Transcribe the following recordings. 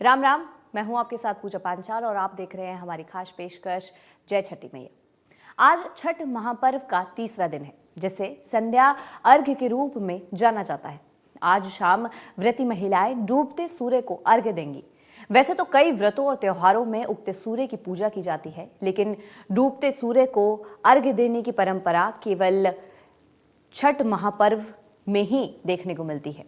राम राम। मैं हूं आपके साथ पूजा पांचाल और आप देख रहे हैं हमारी खास पेशकश जय छठी मैया। आज छठ महापर्व का तीसरा दिन है, जिसे संध्या अर्घ्य के रूप में जाना जाता है। आज शाम व्रती महिलाएं डूबते सूर्य को अर्घ्य देंगी। वैसे तो कई व्रतों और त्योहारों में उगते सूर्य की पूजा की जाती है, लेकिन डूबते सूर्य को अर्घ्य देने की परंपरा केवल छठ महापर्व में ही देखने को मिलती है।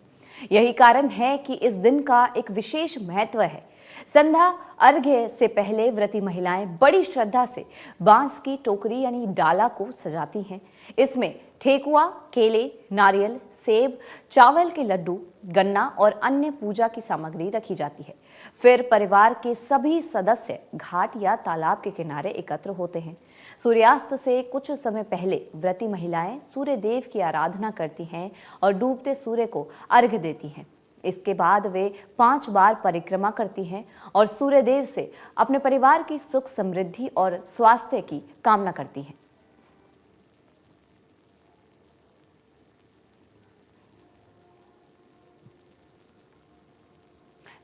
यही कारण है कि इस दिन का एक विशेष महत्व है। संध्या अर्घ्य से पहले व्रती महिलाएं बड़ी श्रद्धा से बांस की टोकरी यानी डाला को सजाती हैं। इसमें ठेकुआ, केले, नारियल, सेब, चावल के लड्डू, गन्ना और अन्य पूजा की सामग्री रखी जाती है। फिर परिवार के सभी सदस्य घाट या तालाब के किनारे एकत्र होते हैं। सूर्यास्त से कुछ समय पहले व्रती महिलाएं सूर्य देव की आराधना करती हैं और डूबते सूर्य को अर्घ्य देती हैं। इसके बाद वे 5 बार परिक्रमा करती हैं और सूर्य देव से अपने परिवार की सुख समृद्धि और स्वास्थ्य की कामना करती हैं।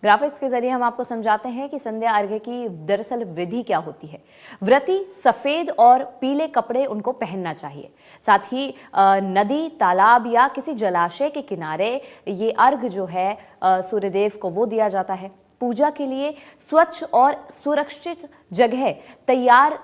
ग्राफिक्स के जरिए हम आपको समझाते हैं कि संध्या अर्घ्य की दरअसल विधि क्या होती है। व्रती सफेद और पीले कपड़े उनको पहनना चाहिए। साथ ही नदी, तालाब या किसी जलाशय के किनारे ये अर्घ्य जो है सूर्यदेव को वो दिया जाता है। पूजा के लिए स्वच्छ और सुरक्षित जगह तैयार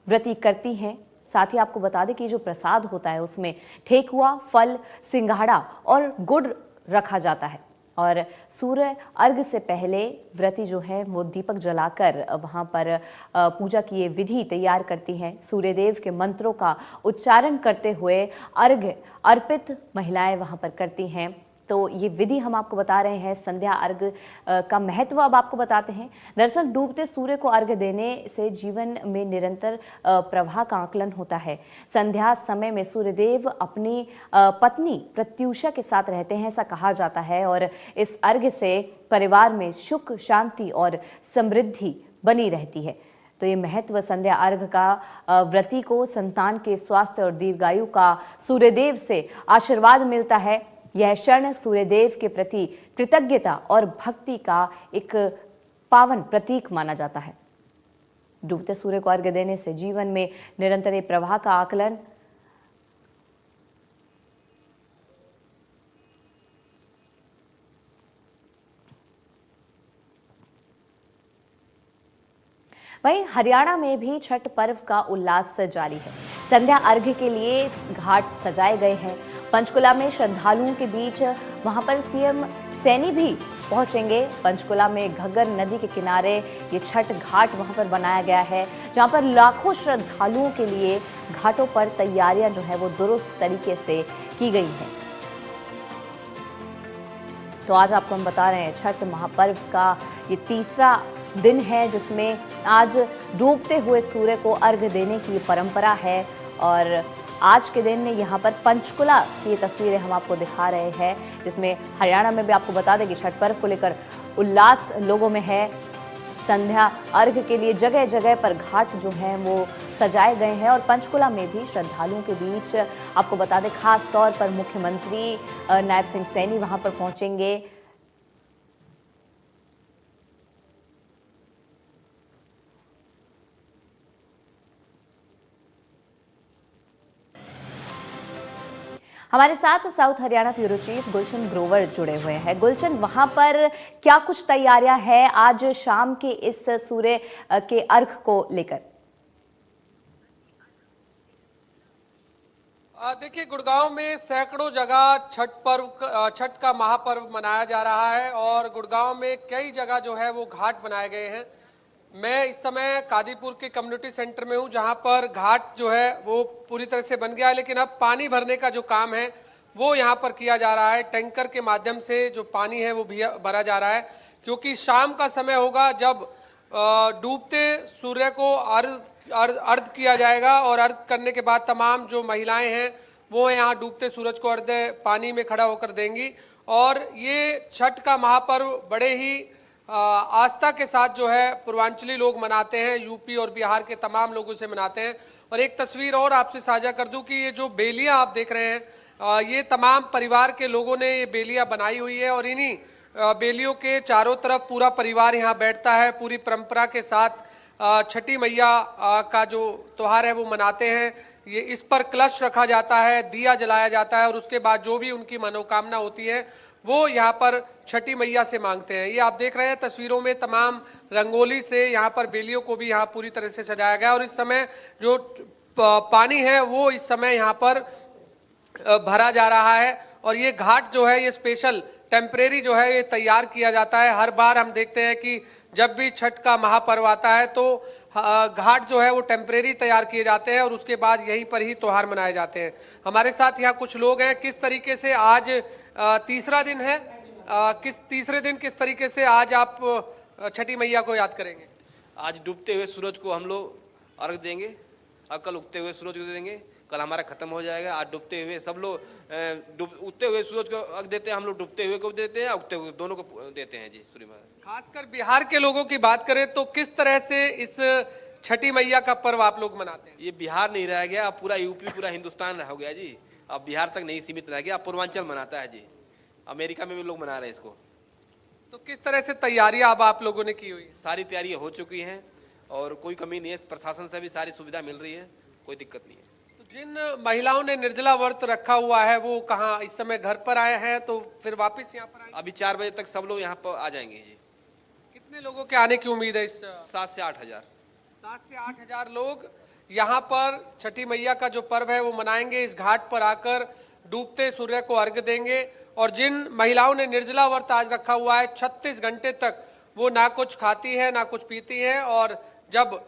व्रती करती हैं। साथ ही आपको बता दें कि जो प्रसाद होता है उसमें ठेकुआ, फल, सिंघाड़ा और गुड़ रखा जाता है। और सूर्य अर्घ्य से पहले व्रती जो है वो दीपक जलाकर वहाँ पर पूजा की ये विधि तैयार करती हैं। सूर्यदेव के मंत्रों का उच्चारण करते हुए अर्घ्य अर्पित महिलाएं वहाँ पर करती हैं। तो ये विधि हम आपको बता रहे हैं। संध्या अर्घ्य का महत्व अब आपको बताते हैं। दरअसल डूबते सूर्य को अर्घ्य देने से जीवन में निरंतर प्रवाह का आकलन होता है। संध्या समय में सूर्यदेव अपनी पत्नी प्रत्युषा के साथ रहते हैं, ऐसा कहा जाता है। और इस अर्घ्य से परिवार में सुख, शांति और समृद्धि बनी रहती है। तो ये महत्व संध्या अर्घ्य का व्रती को संतान के स्वास्थ्य और दीर्घायु का सूर्यदेव से आशीर्वाद मिलता है। यह क्षण सूर्यदेव के प्रति कृतज्ञता और भक्ति का एक पावन प्रतीक माना जाता है। डूबते सूर्य को अर्घ्य देने से जीवन में निरंतर प्रवाह का आकलन वहीं हरियाणा में भी छठ पर्व का उल्लास जारी है। संध्या अर्घ्य के लिए घाट सजाए गए हैं। पंचकुला में श्रद्धालुओं के बीच वहां पर सीएम सैनी भी पहुंचेंगे। पंचकुला में घग्गर नदी के किनारे ये छठ घाट वहां पर बनाया गया है, जहां पर लाखों श्रद्धालुओं के लिए घाटों पर तैयारियां जो है वो दुरुस्त तरीके से की गई हैं। तो आज आपको हम बता रहे हैं छठ महापर्व का ये तीसरा दिन है, जिसमें आज डूबते हुए सूर्य को अर्घ्य देने की परंपरा है। और आज के दिन यहाँ पर पंचकुला की तस्वीरें हम आपको दिखा रहे हैं, जिसमें हरियाणा में भी आपको बता दें कि छठ पर्व को लेकर उल्लास लोगों में है। संध्या अर्घ्य के लिए जगह जगह पर घाट जो हैं वो सजाए गए हैं और पंचकुला में भी श्रद्धालुओं के बीच आपको बता दें खास तौर पर मुख्यमंत्री नायब सिंह सैनी वहां पर पहुंचेंगे। हमारे साथ south Haryana bureau chief Gulshan Grover जुड़े हुए हैं। गुलशन, वहां पर क्या कुछ तैयारियां हैं आज शाम के इस सूर्य के अर्घ्य को लेकर? देखिए, गुड़गांव में सैकड़ों जगह छठ का महापर्व मनाया जा रहा है और गुड़गांव में कई जगह जो है वो घाट बनाए गए हैं। मैं इस समय कादीपुर के कम्युनिटी सेंटर में हूं, जहां पर घाट जो है वो पूरी तरह से बन गया है, लेकिन अब पानी भरने का जो काम है वो यहां पर किया जा रहा है। टैंकर के माध्यम से जो पानी है वो भरा जा रहा है, क्योंकि शाम का समय होगा जब डूबते सूर्य को अर्घ किया जाएगा और अर्घ करने के बाद तमाम जो महिलाएं हैं वो यहाँ डूबते सूरज को अर्घ्य पानी में खड़ा होकर देंगी। और ये छठ का महापर्व बड़े ही आस्था के साथ जो है पूर्वांचली लोग मनाते हैं, यूपी और बिहार के तमाम लोगों से मनाते हैं। और एक तस्वीर और आपसे साझा कर दूं कि ये जो बेलियां आप देख रहे हैं, ये तमाम परिवार के लोगों ने ये बेलियां बनाई हुई है और इन्हीं बेलियों के चारों तरफ पूरा परिवार यहाँ बैठता है, पूरी परंपरा के साथ छठी मैया का जो त्योहार है वो मनाते हैं। ये इस पर कलश रखा जाता है, दिया जलाया जाता है और उसके बाद जो भी उनकी मनोकामना होती है वो यहाँ पर छठी मैया से मांगते हैं। ये आप देख रहे हैं तस्वीरों में तमाम रंगोली से यहाँ पर बेलियों को भी यहाँ पूरी तरह से सजाया गया और इस समय जो पानी है वो इस समय यहाँ पर भरा जा रहा है और ये घाट जो है ये स्पेशल टेम्परेरी जो है ये तैयार किया जाता है। हर बार हम देखते हैं कि जब भी छठ का महापर्व आता है तो घाट जो है वो टेम्परेरी तैयार किए जाते हैं और उसके बाद यहीं पर ही त्योहार मनाए जाते हैं। हमारे साथ यहाँ कुछ लोग हैं, किस तरीके से आज तीसरा दिन है, तीसरे दिन किस तरीके से आज आप छठी मैया को याद करेंगे? आज डूबते हुए सूरज को हम लोग अर्घ देंगे और कल उगते हुए सूरज को देंगे। कल हमारा खत्म हो जाएगा। आज डूबते हुए सब लोग उगते हुए सूरज को अर्घ देते हैं, हम लोग डूबते हुए को देते हैं, उगते हुए दोनों को देते हैं जी सूर्य महाराज। खासकर बिहार के लोगों की बात करें तो किस तरह से इस छठी मैया का पर्व आप लोग मनाते हैं? ये बिहार नहीं रह गया, अब पूरा यूपी पूरा हिंदुस्तान हो गया जी। अब बिहार तक नहीं सीमित रह गया, अब पूर्वांचल मनाता है जी। अमेरिका में भी लोग मना रहे हैं इसको। तो किस तरह से तैयारियां अब आप लोगों ने की हुई? सारी तैयारियां हो चुकी हैं और कोई कमी नहीं है। प्रशासन से भी सारी सुविधा मिल रही है, कोई दिक्कत नहीं है। तो जिन महिलाओं ने निर्जला व्रत रखा हुआ है वो कहाँ इस समय घर पर आए हैं तो फिर वापस यहाँ पर आएंगे? अभी 4 बजे तक सब लोग यहाँ पर आ जाएंगे जी। कितने लोगों के आने की उम्मीद है? इस 7 से 8 हजार। 7 से 8 हजार लोग यहाँ पर छठी मैया का जो पर्व है वो मनाएंगे। इस घाट पर आकर डूबते सूर्य को अर्घ्य देंगे और जिन महिलाओं ने निर्जला व्रत आज रखा हुआ है 36 घंटे तक वो ना कुछ खाती है ना कुछ पीती है और जब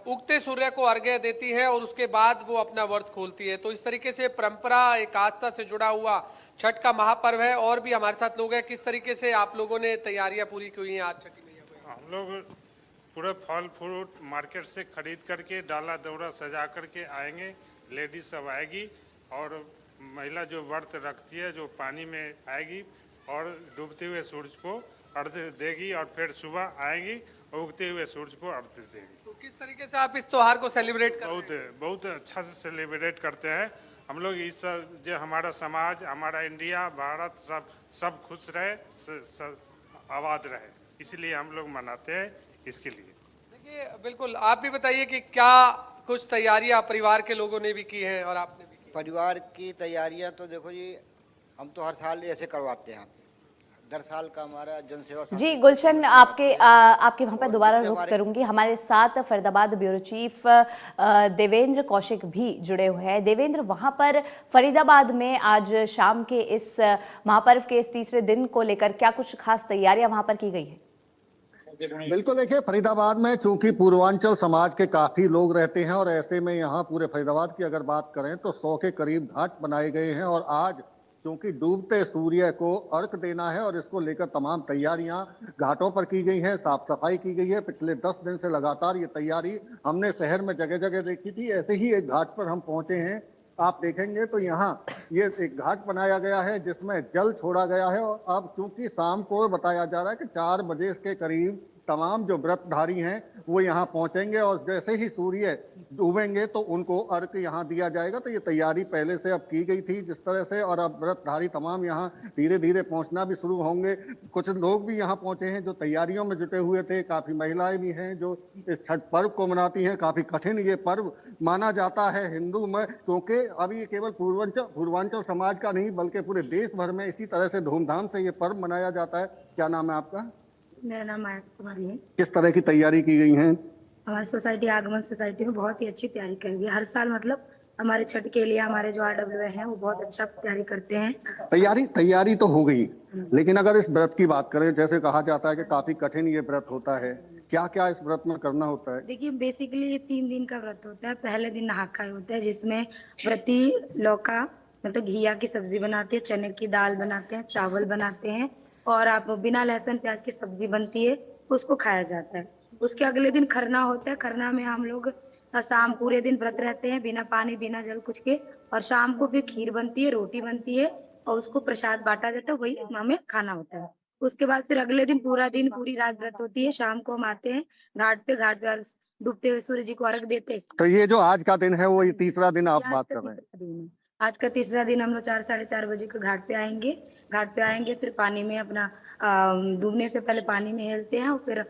उगते सूर्य को अर्घ्य देती है और उसके बाद वो अपना व्रत खोलती है। तो इस तरीके से परंपरा, एक आस्था से जुड़ा हुआ छठ का महापर्व है। और भी हमारे साथ लोग हैं, किस तरीके से आप लोगों ने तैयारियां पूरी की हुई हैं आज छठी मैया को? हम लोग पूरे फल फ्रूट मार्केट से खरीद करके डाला दौरा सजा करके आएंगे। लेडीज सब आएगी और महिला जो व्रत रखती है जो पानी में आएगी और डूबते हुए सूरज को अर्घ्य देगी और फिर सुबह आएगी और उगते हुए सूरज को अर्घ्य देगी। तो किस तरीके से आप इस त्योहार को सेलिब्रेट कर रहे हैं? बहुत अच्छा से सेलिब्रेट करते हैं हम लोग। इस जो हमारा समाज, हमारा इंडिया, भारत सब खुश रहे, आबाद रहे, इसलिए हम लोग मनाते हैं इसके लिए। देखिए बिल्कुल, आप भी बताइए कि क्या कुछ तैयारियां परिवार के लोगों ने भी की हैं और आपने भी की? परिवार की तैयारियां तो देखो जी, हम तो हर साल ऐसे करवाते हैं। 10 साल का हमारा जनसेवा जी गुलशन, आपके वहां पर दोबारा रुक करूंगी। हमारे साथ फरीदाबाद ब्यूरो चीफ देवेंद्र कौशिक भी जुड़े हुए हैं। देवेंद्र, वहां पर फरीदाबाद में आज शाम के इस महापर्व के इस तीसरे दिन को लेकर क्या कुछ खास तैयारियां वहां पर की गई हैं? बिल्कुल, देखिए फरीदाबाद में चूंकि पूर्वांचल समाज के काफी लोग रहते हैं और ऐसे में यहाँ पूरे फरीदाबाद की अगर बात करें तो 100 के करीब घाट बनाए गए हैं और आज क्योंकि डूबते सूर्य को अर्घ देना है और इसको लेकर तमाम तैयारियां घाटों पर की गई हैं, साफ सफाई की गई है। पिछले 10 दिन से लगातार ये तैयारी हमने शहर में जगह जगह देखी थी। ऐसे ही एक घाट पर हम पहुंचे हैं, आप देखेंगे तो यहाँ ये एक घाट बनाया गया है जिसमें जल छोड़ा गया है और अब चूंकि शाम को बताया जा रहा है कि 4 बजे के करीब तमाम जो व्रतधारी हैं वो यहाँ पहुंचेंगे और जैसे ही सूर्य डूबेंगे तो उनको अर्घ्य यहाँ दिया जाएगा। तो ये तैयारी पहले से अब की गई थी जिस तरह से, और अब व्रतधारी तमाम यहाँ धीरे धीरे पहुंचना भी शुरू होंगे। कुछ लोग भी यहाँ पहुंचे हैं जो तैयारियों में जुटे हुए थे। काफी महिलाएं भी हैं जो इस छठ पर्व को मनाती हैं। काफी कठिन ये पर्व माना जाता है हिंदू में, क्योंकि अभी ये केवल पूर्वांचल समाज का नहीं बल्कि पूरे देश भर में इसी तरह से धूमधाम से ये पर्व मनाया जाता है। क्या नाम है आपका? मेरा नाम माया कुमारी है। किस तरह की तैयारी की गई है? हमारी सोसाइटी, आगमन सोसाइटी में बहुत ही अच्छी तैयारी करी गई है। हर साल मतलब हमारे छठ के लिए हमारे जो RWA हैं वो बहुत अच्छा तैयारी करते हैं। तैयारी तो हो गई, लेकिन अगर इस व्रत की बात करें, जैसे कहा जाता है कि काफी कठिन ये व्रत होता है, क्या क्या इस व्रत में करना होता है? देखिए बेसिकली ये 3 दिन का व्रत होता है। पहले दिन नहा खाए होता है जिसमें व्रती लौका मतलब घिया की सब्जी बनाते हैं, चने की दाल बनाते हैं, चावल बनाते हैं और आप बिना लहसुन प्याज की सब्जी बनती है, उसको खाया जाता है। उसके अगले दिन खरना होता है। खरना में हम लोग शाम पूरे दिन व्रत रहते हैं बिना पानी बिना जल कुछ के, और शाम को फिर खीर बनती है, रोटी बनती है और उसको प्रसाद बांटा जाता है, वही हमें खाना होता है। उसके बाद फिर अगले दिन पूरा दिन पूरी रात व्रत होती है। शाम को हम आते हैं घाट पे डूबते हुए सूर्य जी को अर्घ देते हैं। तो ये जो आज का दिन है वो ये तीसरा दिन आप बात कर रहे हैं? आज का तीसरा दिन हम लोग 4 साढ़े 4 बजे को घाट पे आएंगे। घाट पे आएंगे फिर पानी में अपना डूबने से पहले पानी में हिलते हैं और फिर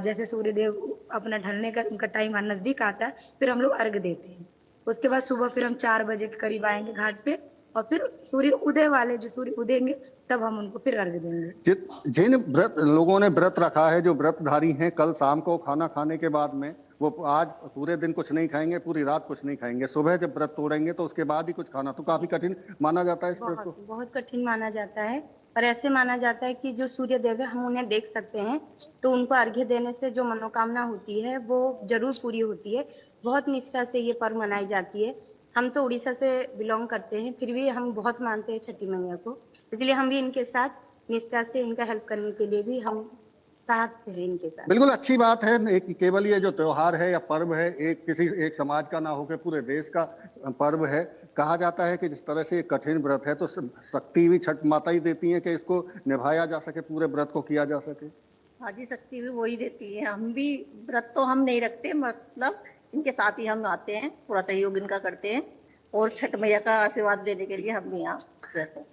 जैसे सूर्य देव अपना ढलने का उनका टाइम नजदीक आता है फिर हम लोग अर्घ देते हैं। उसके बाद सुबह फिर हम 4 बजे के करीब आएंगे घाट पे और फिर सूर्य उदय वाले जो सूर्य उदेंगे तब हम उनको फिर अर्घ देंगे। जिन व्रत लोगों ने व्रत रखा है, जो व्रतधारी हैं, कल शाम को खाना खाने के बाद में वो आज पूरे दिन कुछ नहीं खाएंगे, पूरी रात कुछ नहीं खाएंगे, सुबह जब व्रत तोड़ेंगे तो उसके बाद ही कुछ खाना, तो काफी कठिन माना जाता है इस व्रत को। बहुत कठिन माना जाता है। पर ऐसे माना जाता है कि जो सूर्य देव है हम उन्हें देख सकते हैं, तो उनको अर्घ्य देने से जो मनोकामना होती है वो जरूर पूरी होती है। बहुत निष्ठा से ये पर्व मनाई जाती है। हम तो उड़ीसा से बिलोंग करते हैं, फिर भी हम बहुत मानते हैं छठी मैया को, इसलिए हम भी इनके साथ निष्ठा से इनका हेल्प करने के लिए भी हम साथ हैं इनके साथ। बिल्कुल अच्छी बात है। एक केवल ये जो त्योहार है या पर्व है एक किसी एक समाज का ना होकर पूरे देश का पर्व है। कहा जाता है कि जिस तरह से एक कठिन व्रत है तो शक्ति भी छठ माता ही देती है कि इसको निभाया जा सके, पूरे व्रत को किया जा सके। हाँ जी, शक्ति भी वही देती है। हम भी व्रत तो हम नहीं रखते, मतलब इनके साथ ही हम आते हैं, पूरा सहयोग इनका करते हैं और छठ मैया का आशीर्वाद देने के लिए हम भी यहाँ रहते हैं।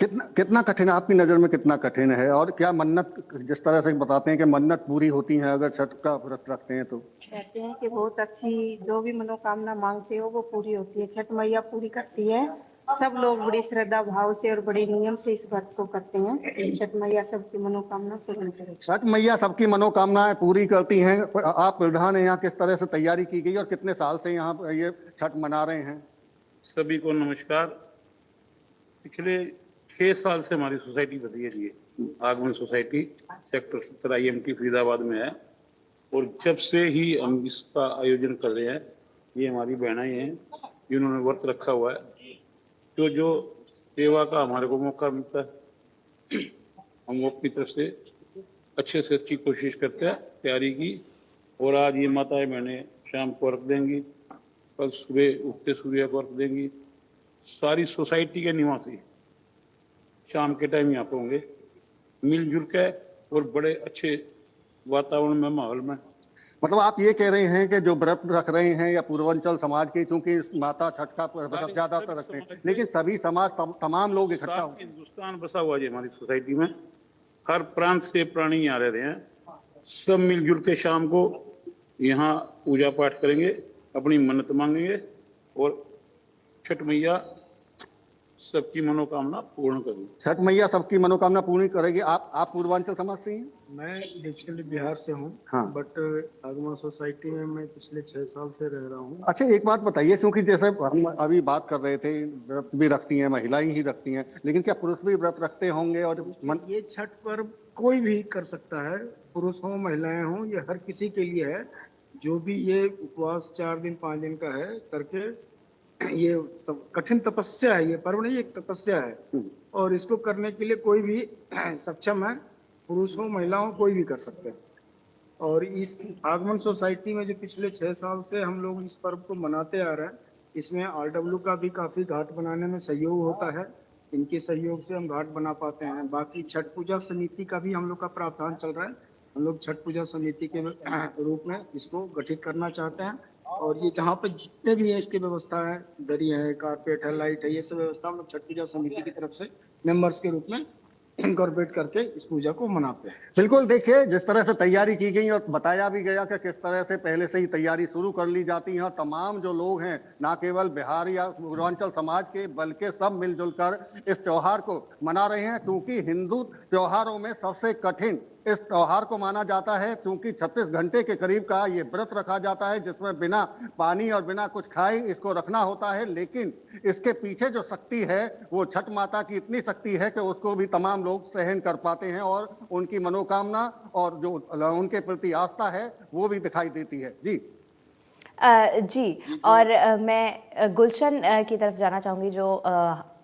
कितना कठिन, आपकी नजर में कितना कठिन है? और क्या मन्नत, जिस तरह से बताते हैं कि मन्नत पूरी होती है अगर छठ का व्रत रखते हैं तो? कहते हैं कि बहुत अच्छी जो भी मनोकामना मांगते हो वो पूरी होती है, छठ मैया पूरी करती है। सब लोग बड़ी श्रद्धा भाव से और बड़े नियम से इस व्रत को करते हैं। छठ मैया सबकी मनोकामना पूर्ण करे। छठ मैया सबकी मनोकामनाएं पूरी करती हैं। आप प्रधान हैं, यहाँ किस तरह से तैयारी की गई और कितने साल से यहाँ ये छठ मना रहे हैं? सभी को नमस्कार। पिछले 6 साल से हमारी सोसाइटी बनी है, आगमन सोसाइटी सेक्टर 17 IMT फरीदाबाद में है, और जब से ही हम इसका आयोजन कर रहे हैं, ये हमारी बहनाएं हैं जिन्होंने व्रत रखा हुआ है। तो जो सेवा का हमारे को मौका मिलता है हम अपनी तरफ से अच्छी कोशिश करते हैं तैयारी की। और आज ये माताएं बहनें शाम को अर्घ देंगी, कल सुबह उगते सूर्य को अर्घ देंगी। सारी सोसाइटी के निवासी शाम के टाइम यहाँ पे होंगे मिलजुल के और बड़े अच्छे वातावरण में, माहौल में। मतलब आप ये कह रहे हैं कि जो व्रत रख रहे हैं या पूर्वांचल समाज के, चूंकि माता छठ का व्रत ज्यादातर रखते हैं, लेकिन सभी समाज तमाम लोग इकट्ठा होते हैं। हिंदुस्तान बसा हुआ है हमारी सोसाइटी में, हर प्रांत से प्राणी यहाँ रह रहे हैं। सब मिलजुल के शाम को यहाँ पूजा पाठ करेंगे, अपनी मन्नत मांगेंगे और छठ मैया सबकी मनोकामना पूर्ण करेगी। छठ मैया सबकी मनोकामना पूर्ण करेगी। आप पूर्वांचल समाज से हैं? मैं बेसिकली बिहार से हूँ, हाँ। बट आगमन सोसाइटी में मैं पिछले 6 साल से रह रहा हूँ। अच्छा, एक बात बताइए, क्योंकि जैसे हम अभी बात कर रहे थे, व्रत भी रखती हैं महिलाएं ही रखती हैं, लेकिन क्या पुरुष भी व्रत रखते होंगे? और ये छठ पर्व कोई भी कर सकता है, पुरुष हो महिलाएं हो, ये हर किसी के लिए है। जो भी ये उपवास 4 दिन 5 दिन का है करके, ये कठिन तपस्या है, ये पर्व नहीं, एक तपस्या है और इसको करने के लिए कोई भी सक्षम है, पुरुष हो महिला हो, कोई भी कर सकते हैं। और इस आगमन सोसाइटी में जो पिछले 6 साल से हम लोग इस पर्व को मनाते आ रहे हैं, इसमें RW का भी काफी घाट बनाने में सहयोग होता है। इनके सहयोग से हम घाट बना पाते हैं। बाकी छठ पूजा समिति का भी हम लोग का प्रावधान चल रहा है। हम लोग छठ पूजा समिति के रूप में इसको गठित करना चाहते हैं और ये जहाँ पे जितने भी है इसकी व्यवस्था है, दरी है, कारपेट है, लाइट है, ये सब व्यवस्था हम लोग छठ पूजा समिति की तरफ से मेंबर्स के रूप में इनकॉर्पोरेट करके इस पूजा को मनाते हैं। बिल्कुल, देखिए जिस तरह से तैयारी की गई और बताया भी गया कि किस तरह से पहले से ही तैयारी शुरू कर ली जाती है और तमाम जो लोग हैं, ना केवल बिहार या पूर्वांचल समाज के, बल्कि सब मिलजुल कर इस त्योहार को मना रहे हैं। क्योंकि हिंदू त्योहारों में सबसे कठिन इस त्योहार को माना जाता है, क्योंकि 36 घंटे के करीब का ये व्रत रखा जाता है, जिसमें बिना पानी और बिना कुछ खाए इसको रखना होता है। लेकिन इसके पीछे जो शक्ति है वो छठ माता की इतनी शक्ति है कि उसको भी तमाम लोग सहन कर पाते हैं और उनकी मनोकामना और जो उनके प्रति आस्था है वो भी दिखाई देती है। जी जी, और मैं गुलशन की तरफ जाना चाहूँगी जो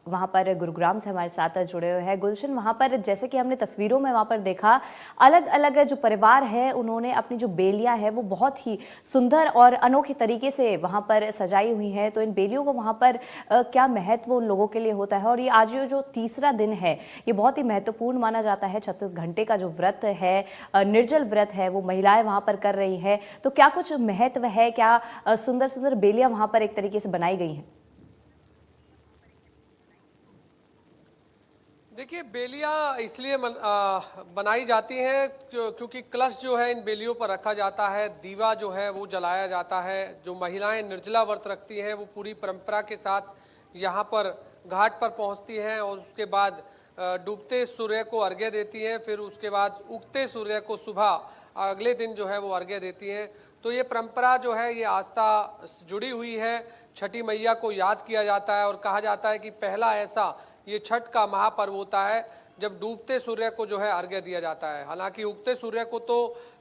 वहाँ पर गुरुग्राम से हमारे साथ जुड़े हुए हैं। गुलशन, वहाँ पर जैसे कि हमने तस्वीरों में वहाँ पर देखा, अलग अलग जो परिवार है उन्होंने अपनी जो बेलियाँ है वो बहुत ही सुंदर और अनोखे तरीके से वहाँ पर सजाई हुई हैं। तो इन बेलियों को वहाँ पर क्या महत्व उन लोगों के लिए होता है? और ये आज जो तीसरा दिन है ये बहुत ही महत्वपूर्ण माना जाता है। 36 घंटे का जो व्रत है, निर्जल व्रत है, वो महिलाएं वहाँ पर कर रही हैं। तो क्या कुछ महत्व है? क्या सुंदर सुंदर बेलियाँ वहाँ पर एक तरीके से बनाई गई हैं? देखिए बेलियां इसलिए बनाई जाती हैं क्योंकि कलश जो है इन बेलियों पर रखा जाता है, दीवा जो है वो जलाया जाता है। जो महिलाएं निर्जला व्रत रखती हैं वो पूरी परंपरा के साथ यहाँ पर घाट पर पहुँचती हैं और उसके बाद डूबते सूर्य को अर्घ्य देती हैं, फिर उसके बाद उगते सूर्य को सुबह अगले दिन जो है वो अर्घ्य देती हैं। तो ये परंपरा जो है ये आस्था जुड़ी हुई है, छठी मैया को याद किया जाता है और कहा जाता है कि पहला ऐसा ये छठ का महापर्व होता है जब डूबते सूर्य को जो है अर्घ्य दिया जाता है। हालांकि उगते सूर्य को तो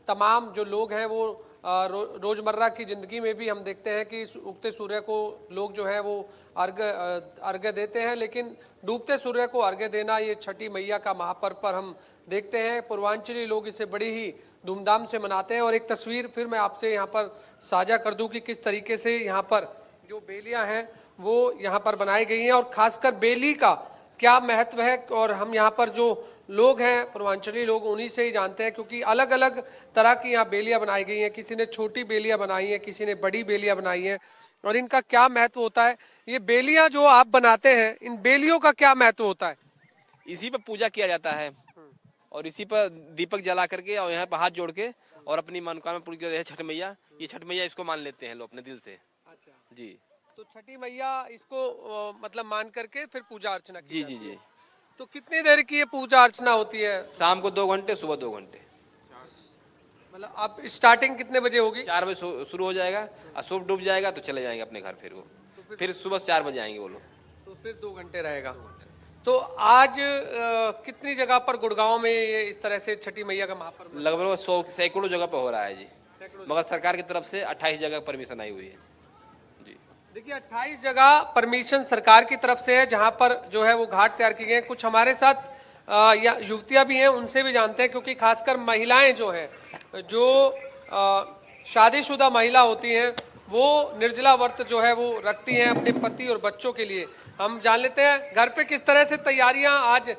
तमाम जो लोग हैं वो रोजमर्रा की जिंदगी में भी हम देखते हैं कि उगते सूर्य को लोग जो है वो अर्घ्य देते हैं, लेकिन डूबते सूर्य को अर्घ्य देना ये छठी मैया का महापर्व पर हम देखते हैं। पूर्वांचली लोग इसे बड़ी ही धूमधाम से मनाते हैं। और एक तस्वीर फिर मैं आपसे यहाँ पर साझा कर दूं कि किस तरीके से यहाँ पर जो बेलियां हैं वो यहाँ पर बनाई गई हैं और खासकर बेली का क्या महत्व है और हम यहाँ पर जो लोग हैं पूर्वांचली लोग उन्हीं से ही जानते हैं, क्योंकि अलग अलग तरह की यहाँ बेलियां बनाई गई हैं। किसी ने छोटी बेलियां बनाई हैं, किसी ने बड़ी बेलियां बनाई हैं और इनका क्या महत्व होता है। ये बेलियां जो आप बनाते हैं, इन बेलियों का क्या महत्व होता है? इसी पर पूजा किया जाता है और इसी पर दीपक जला करके और यहाँ पर हाथ जोड़ के और अपनी मनोकामना पूरी करते हैं। छठ मैया, ये छठ मैया इसको मान लेते हैं लोग अपने दिल से। अच्छा जी, तो छठी मैया इसको मतलब मान करके फिर पूजा अर्चना की जी जाती जी है। जी। तो कितनी देर की ये पूजा अर्चना होती है? शाम को 2 घंटे, सुबह 2 घंटे। मतलब अब स्टार्टिंग कितने बजे होगी? 4 बजे शुरू हो जाएगा और सुबह डूब जाएगा तो चले जाएंगे अपने घर। फिर वो फिर सुबह 4 बजे आएंगे वो लोग। तो फिर 2 घंटे रहेगा। तो आज कितनी जगह पर गुड़गांव में ये इस तरह से छठी मैया का महापर्व? लगभग 100 सैकड़ों जगह पर हो रहा है जी, मगर सरकार की तरफ से 28 जगह परमिशन आई हुई है जी। देखिए 28 जगह परमिशन सरकार की तरफ से है जहां पर जो है वो घाट तैयार किए गए हैं। कुछ हमारे साथ या युवतियां भी हैं, उनसे भी जानते हैं, क्योंकि खासकर महिलाएं जो हैं, जो शादीशुदा महिला होती हैं वो निर्जला व्रत जो है वो रखती हैं अपने पति और बच्चों के लिए। हम जान लेते हैं घर पे किस तरह से तैयारियां आज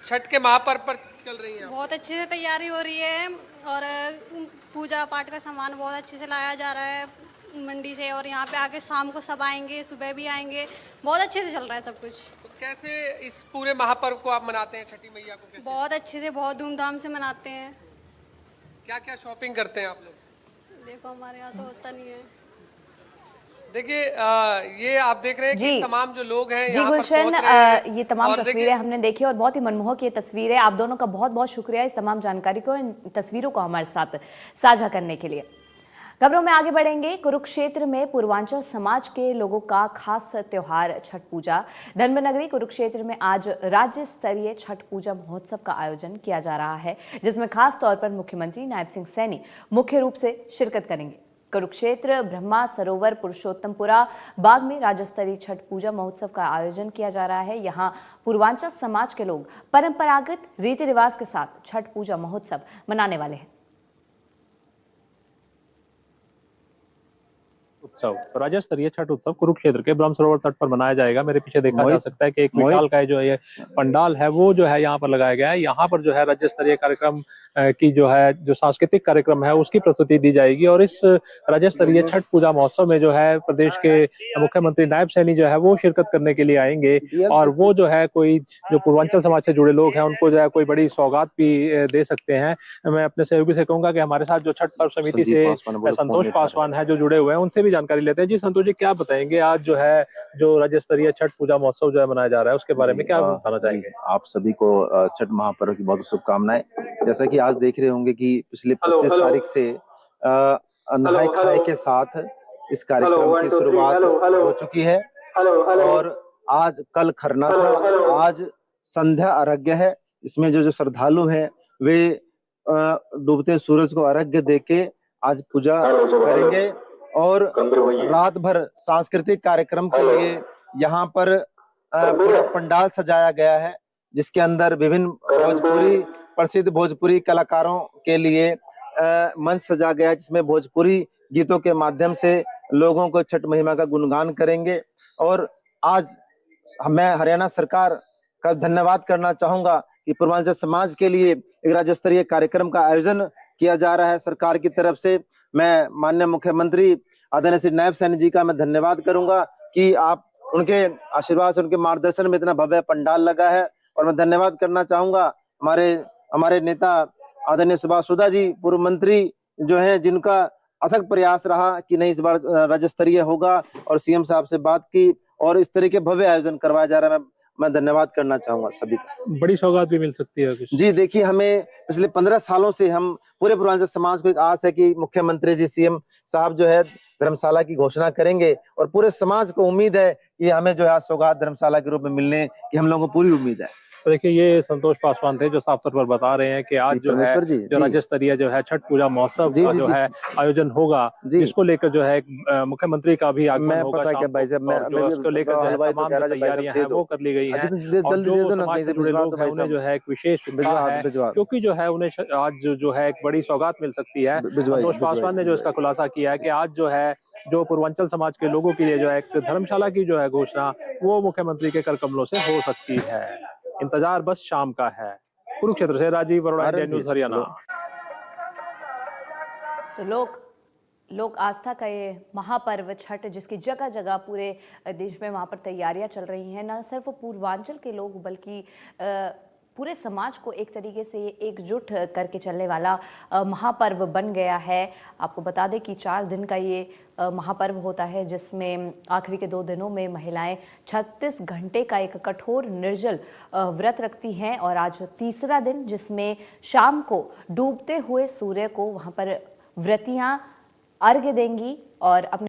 छठ के महापर्व पर चल रही हैं। बहुत अच्छे से तैयारी हो रही है और पूजा पाठ का सामान बहुत अच्छे से लाया जा रहा है मंडी से, और यहाँ पे आके शाम को सब आएंगे, सुबह भी आएंगे। बहुत अच्छे से चल रहा है सब कुछ। तो कैसे इस पूरे महापर्व को आप मनाते हैं, छठी मैया को कैसे? बहुत अच्छे से, बहुत धूमधाम से मनाते हैं। क्या क्या शॉपिंग करते हैं आप लोग? देखो हमारे यहाँ तो होता नहीं है। देखिए ये आप देख रहे हैं कि तमाम जो लोग हैं जी यहाँ गुलशन, पर पहुंच रहे हैं। ये तमाम तस्वीरें हमने देखी और बहुत ही मनमोहक ये तस्वीरें। आप दोनों का बहुत बहुत शुक्रिया इस तमाम जानकारी को, इन तस्वीरों को हमारे साथ साझा करने के लिए। खबरों में आगे बढ़ेंगे। कुरुक्षेत्र में पूर्वांचल समाज के लोगों का खास त्योहार छठ पूजा। धर्मनगरी कुरुक्षेत्र में आज राज्य स्तरीय छठ पूजा महोत्सव का आयोजन किया जा रहा है, जिसमें खास तौर पर मुख्यमंत्री नायब सिंह सैनी मुख्य रूप से शिरकत करेंगे। कुरुक्षेत्र, ब्रह्मा सरोवर, पुरुषोत्तमपुरा बाग में राज्य स्तरीय छठ पूजा महोत्सव का आयोजन किया जा रहा है। यहाँ पूर्वांचल समाज के लोग परंपरागत रीति रिवाज के साथ छठ पूजा महोत्सव मनाने वाले हैं। उत्सव, राज्य स्तरीय छठ उत्सव कुरुक्षेत्र के ब्रह्म सरोवर तट पर मनाया जाएगा। मेरे पीछे देखा जा सकता है कि एक विशाल का जो ये पंडाल है वो जो है यहाँ पर लगाया गया है। यहाँ पर जो है राज्य स्तरीय कार्यक्रम की जो सांस्कृतिक कार्यक्रम है उसकी प्रस्तुति दी जाएगी। और इस राज्य स्तरीय छठ पूजा महोत्सव में जो है प्रदेश के मुख्यमंत्री नायब सैनी जो है वो शिरकत करने के लिए आएंगे। और वो जो है कोई जो पूर्वांचल समाज से जुड़े लोग हैं उनको जो है कोई बड़ी सौगात भी दे सकते हैं। मैं अपने सहयोगी से कहूंगा कि हमारे साथ जो छठ पर्व समिति से संतोष पासवान है जो जुड़े हुए हैं, उनसे भी जानकारी लेते हैं। जी संतोष जी, क्या बताएंगे आज जो है जो राज्य स्तरीय छठ पूजा महोत्सव जो है मनाया जा रहा है उसके बारे में क्या बताना चाहेंगे? आप सभी को छठ महापर्व की बहुत शुभकामनाएं। जैसा कि आज देख रहे होंगे कि पिछले 25 तारीख से नहाय खाए के साथ इस कार्यक्रम की शुरुआत हो चुकी है और आज कल खरना था, आज संध्या अर्घ्य है। इसमें जो श्रद्धालु हैं वे डूबते सूरज को अर्घ्य देके आज पूजा करेंगे और रात भर सांस्कृतिक कार्यक्रम के लिए यहाँ पर पूरा पंडाल सजाया गया है, जिसके अंदर विभिन्न प्रसिद्ध भोजपुरी कलाकारों के लिए मंच सजा गया है, जिसमें भोजपुरी गीतों के माध्यम से लोगों को छठ महिमा का गुणगान करेंगे। और आज मैं हरियाणा सरकार का धन्यवाद करना चाहूंगा कि पूर्वांचल समाज के लिए एक राज्य स्तरीय कार्यक्रम का आयोजन किया जा रहा है सरकार की तरफ से। मैं माननीय मुख्यमंत्री आदरणीय श्री नायब सैनी जी का मैं धन्यवाद करूंगा कि आप उनके आशीर्वाद से, उनके मार्गदर्शन में इतना भव्य पंडाल लगा है और मैं धन्यवाद करना चाहूंगा हमारे नेता आदरणीय सुभाष सुधा जी, पूर्व मंत्री जो है, जिनका अथक प्रयास रहा कि नहीं इस बार राज्य स्तरीय होगा, और सीएम साहब से बात की और इस तरह के भव्य आयोजन करवाया जा रहा है। मैं धन्यवाद करना चाहूंगा सभी का। बड़ी सौगात भी मिल सकती है कुछ? जी देखिए, हमें पिछले 15 सालों से हम पूरे पूर्वांचल समाज को एक आस है कि मुख्यमंत्री जी, सीएम साहब जो है धर्मशाला की घोषणा करेंगे, और पूरे समाज को उम्मीद है कि हमें जो है सौगात धर्मशाला के रूप में मिलने की हम लोगों को पूरी उम्मीद है। तो देखिए, ये संतोष पासवान थे जो साफ तौर पर बता रहे हैं कि आज जो है जो राज्य स्तरीय जो है छठ पूजा महोत्सव का जो है आयोजन होगा, जिसको लेकर जो है मुख्यमंत्री का भी आगमन होगा शाम को, उसको लेकर जो है तमाम तैयारियां हैं वो कर ली गई हैं, और जो समाज से जुड़े लोग हैं उन्हें जो है एक विशेष उत्साह है, क्योंकि जो है उन्हें आज जो है एक बड़ी सौगात मिल सकती है। संतोष पासवान ने जो इसका खुलासा किया है कि आज जो है जो पूर्वांचल समाज के लोगों के लिए जो है एक धर्मशाला की जो है घोषणा वो मुख्यमंत्री के कर कमलों से हो सकती है। इंतजार बस शाम का है। कुरुक्षेत्र से राजीव अरोड़ा, इंडिया न्यूज़ हरियाणा। तो लोक आस्था का ये महापर्व छठ, जिसकी जगह जगह पूरे देश में वहाँ पर तैयारियां चल रही हैं, न सिर्फ पूर्वांचल के लोग बल्कि पूरे समाज को एक तरीके से एकजुट करके चलने वाला महापर्व बन गया है। आपको बता दें कि 4 दिन का ये महापर्व होता है, जिसमें आखिरी के 2 दिनों में महिलाएं 36 घंटे का एक कठोर निर्जल व्रत रखती हैं, और आज तीसरा दिन जिसमें शाम को डूबते हुए सूर्य को वहाँ पर व्रतियाँ अर्घ्य देंगी और अपने